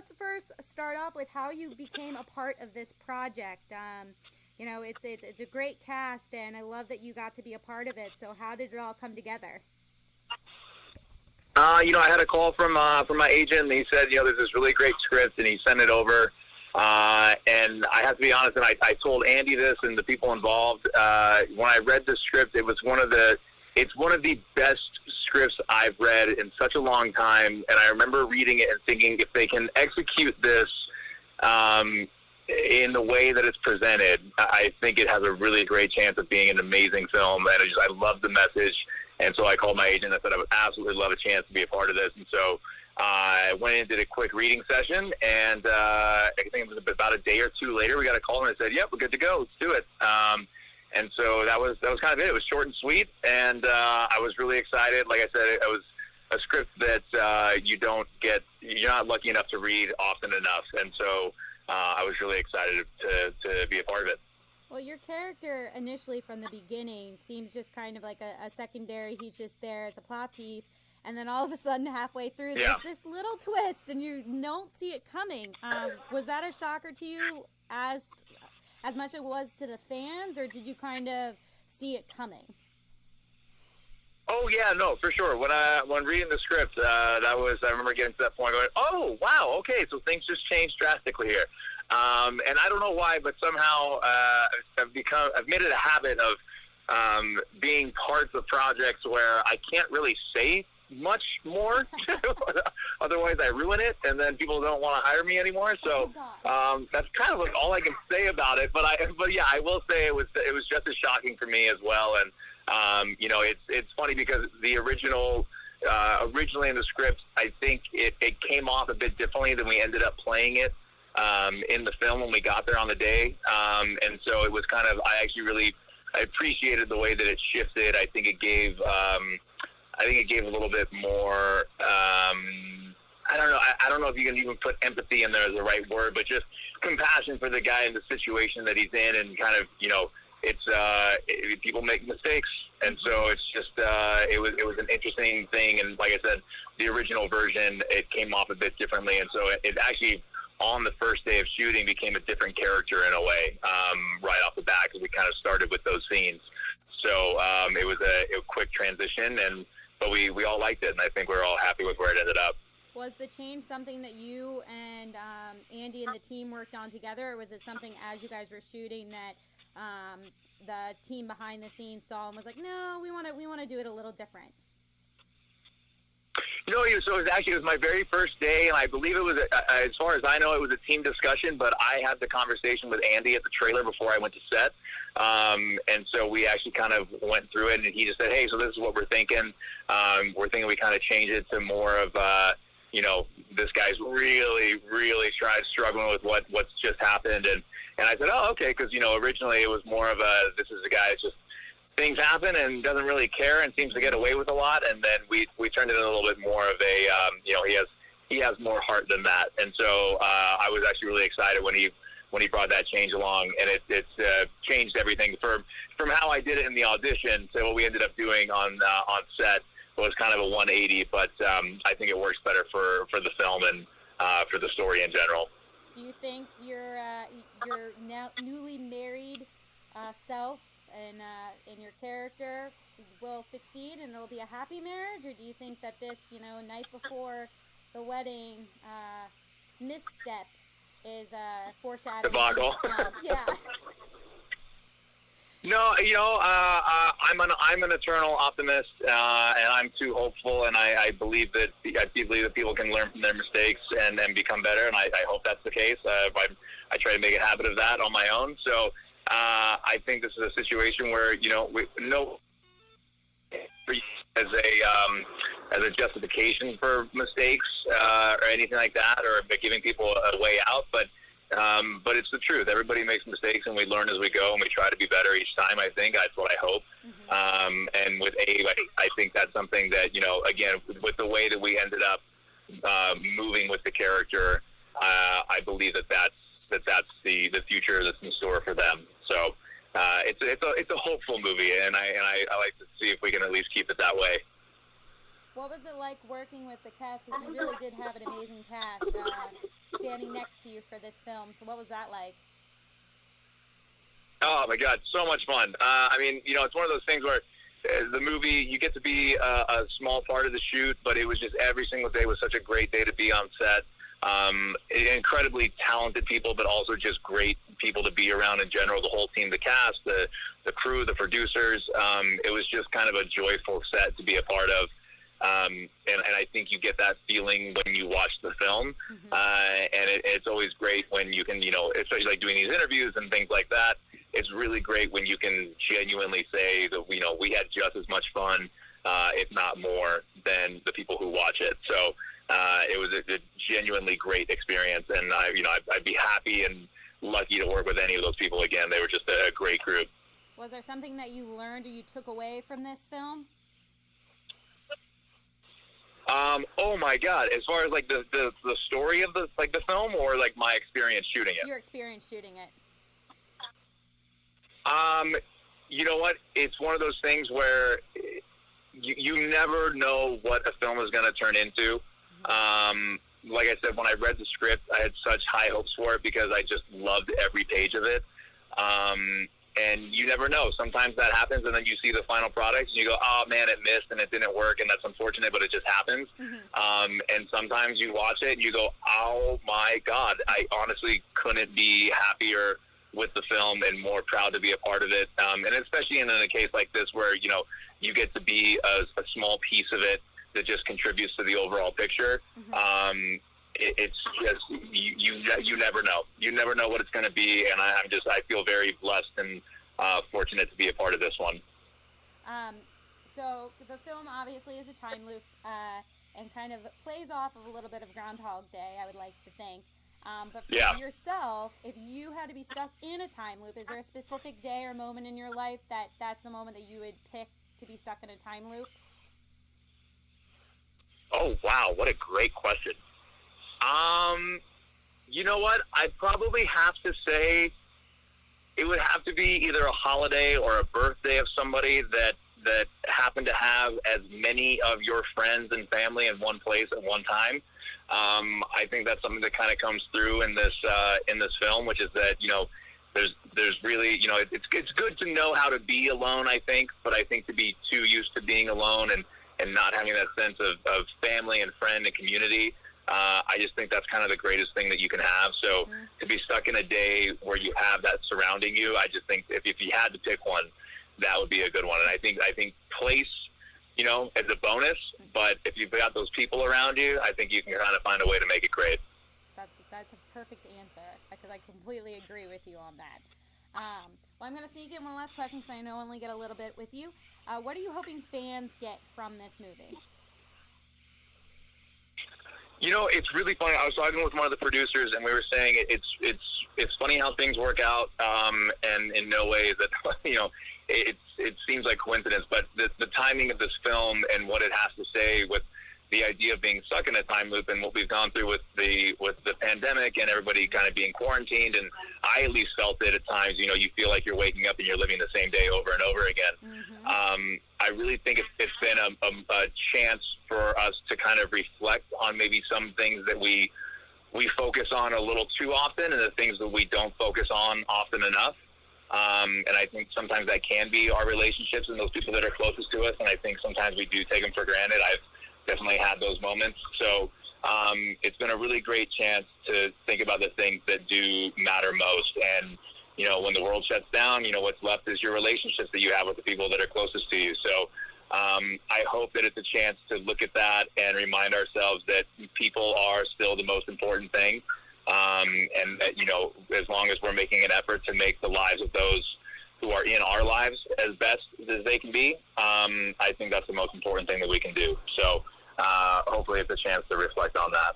let's first start off with how you became a part of this project. It's a great cast, and I love that you got to be a part of it. So how did it all come together? I had a call from my agent, and he said, there's this really great script, and he sent it over. And I have to be honest, and I told Andy this and the people involved. When I read the script, it's one of the best scripts I've read in such a long time. And I remember reading it and thinking, if they can execute this in the way that it's presented, I think it has a really great chance of being an amazing film. And I love the message. And so I called my agent. I said I would absolutely love a chance to be a part of this. And so I went in and did a quick reading session. And I think it was about a day or two later, we got a call and I said, "Yep, we're good to go. Let's do it." And so that was kind of it. It was short and sweet, and I was really excited. Like I said, it was a script that you're not lucky enough to read often enough, and so I was really excited to be a part of it. Well, your character initially from the beginning seems just kind of like a secondary. He's just there as a plot piece, and then all of a sudden, halfway through, there's this little twist, and you don't see it coming. Was that a shocker to you as much as it was to the fans, or did you kind of see it coming? Oh yeah, no, for sure. When reading the script, I remember getting to that point going, "Oh wow, okay, so things just changed drastically here." And I don't know why, but somehow I've made it a habit of being parts of projects where I can't really say much more. Otherwise I ruin it, and then people don't want to hire me anymore. So that's kind of like all I can say about it. But yeah, I will say it was just as shocking for me as well. And it's funny because the originally in the script, I think it came off a bit differently than we ended up playing it in the film when we got there on the day. And so it was kind of, I appreciated the way that it shifted. I think it gave a little bit more, I don't know. I don't know if you can even put empathy in there as the right word, but just compassion for the guy in the situation that he's in, and kind of, people make mistakes. And so it's just, it was an interesting thing. And like I said, the original version, it came off a bit differently. And so it actually, on the first day of shooting, became a different character in a way, right off the bat, because we kind of started with those scenes. So it was a quick transition, but we all liked it, and I think we're all happy with where it ended up. Was the change something that you and Andy and the team worked on together, or was it something as you guys were shooting that the team behind the scenes saw and was like, "No, we want to do it a little different"? So it was my very first day, and I believe it was, as far as I know, it was a team discussion, but I had the conversation with Andy at the trailer before I went to set. And so we actually kind of went through it, and he just said, "Hey, so this is what we're thinking. We're thinking we kind of change it to more of, this guy's really, really struggling with what's just happened." And I said, "Oh, okay," because, originally it was more of this is a guy that's just, things happen and doesn't really care and seems to get away with a lot. And then we turned it in a little bit more of a, he has more heart than that. And so I was actually really excited when he brought that change along, and it's changed everything from how I did it in the audition to what we ended up doing on set. It was kind of a 180, but I think it works better for the film and for the story in general. Do you think your now newly married self and your character will succeed and it'll be a happy marriage, or do you think that this, night before the wedding misstep is foreshadowing? Debacle. Yeah. No, I'm an eternal optimist, and I'm too hopeful, and I believe that people can learn from their mistakes and become better, and I hope that's the case. I try to make a habit of that on my own. So I think this is a situation where as a justification for mistakes or anything like that, or giving people a way out, but it's the truth. Everybody makes mistakes, and we learn as we go, and we try to be better each time. I think that's what I hope. Mm-hmm. And with Abe, I think that's something that, again, with the way that we ended up moving with the character, I believe that's the future that's in store for them. So it's a hopeful movie, and I like to see if we can at least keep it that way. What was it like working with the cast? Because you really did have an amazing cast. standing next to you for this film. So what was that like? Oh my God, so much fun. I mean, it's one of those things where the movie, you get to be a small part of the shoot, but it was just every single day was such a great day to be on set. Incredibly talented people, but also just great people to be around in general. The whole team, the cast, the crew, the producers. It was just kind of a joyful set to be a part of. And I think you get that feeling when you watch the film. Mm-hmm. And it's always great when you can, especially like doing these interviews and things like that. It's really great when you can genuinely say that, we had just as much fun, if not more, than the people who watch it. So it was a genuinely great experience. And I'd be happy and lucky to work with any of those people again. They were just a great group. Was there something that you learned or you took away from this film? Oh my God! As far as like the story of the film, or like my experience shooting it. Your experience shooting it. You know what? It's one of those things where you never know what a film is going to turn into. Like I said, when I read the script, I had such high hopes for it because I just loved every page of it. And you never know. Sometimes that happens, and then you see the final product, and you go, oh, man, it missed, and it didn't work, and that's unfortunate, but it just happens. Mm-hmm. And sometimes you watch it, and you go, oh, my God, I honestly couldn't be happier with the film and more proud to be a part of it. And especially in a case like this where, you get to be a small piece of it that just contributes to the overall picture. Mm-hmm. It's just you never know. You never know what it's going to be, and I feel very blessed and fortunate to be a part of this one. So the film obviously is a time loop and kind of plays off of a little bit of Groundhog Day, I would like to think. But for yourself, if you had to be stuck in a time loop, is there a specific day or moment in your life that's the moment that you would pick to be stuck in a time loop? Oh, wow. What a great question. You know what? I'd probably have to say it would have to be either a holiday or a birthday of somebody that happened to have as many of your friends and family in one place at one time. I think that's something that kind of comes through in this film, which is that, there's really, it's good to know how to be alone, I think, but I think to be too used to being alone and not having that sense of family and friend and community, I just think that's kind of the greatest thing that you can have. So to be stuck in a day where you have that surrounding you, I just think if you had to pick one, that would be a good one. And I think place, as a bonus, but if you've got those people around you, I think you can kind of find a way to make it great. That's a perfect answer, because I completely agree with you on that. Well, I'm going to sneak in one last question because I know I only get a little bit with you. What are you hoping fans get from this movie? It's really funny. I was talking with one of the producers, and we were saying it's funny how things work out, and in no way that it seems like coincidence. But the timing of this film and what it has to say with the idea of being stuck in a time loop and what we've gone through with the pandemic and everybody kind of being quarantined, and I at least felt it at times. You feel like you're waking up and you're living the same day over and over again. Mm-hmm. I really think it's been a chance for us to kind of reflect on maybe some things that we focus on a little too often, and the things that we don't focus on often enough. And I think sometimes that can be our relationships and those people that are closest to us, and I think sometimes we do take them for granted. I've definitely had those moments. So it's been a really great chance to think about the things that do matter most. And, when the world shuts down, what's left is your relationships that you have with the people that are closest to you. So I hope that it's a chance to look at that and remind ourselves that people are still the most important thing. And that, as long as we're making an effort to make the lives of those who are in our lives as best as they can be, I think that's the most important thing that we can do. So hopefully it's a chance to reflect on that.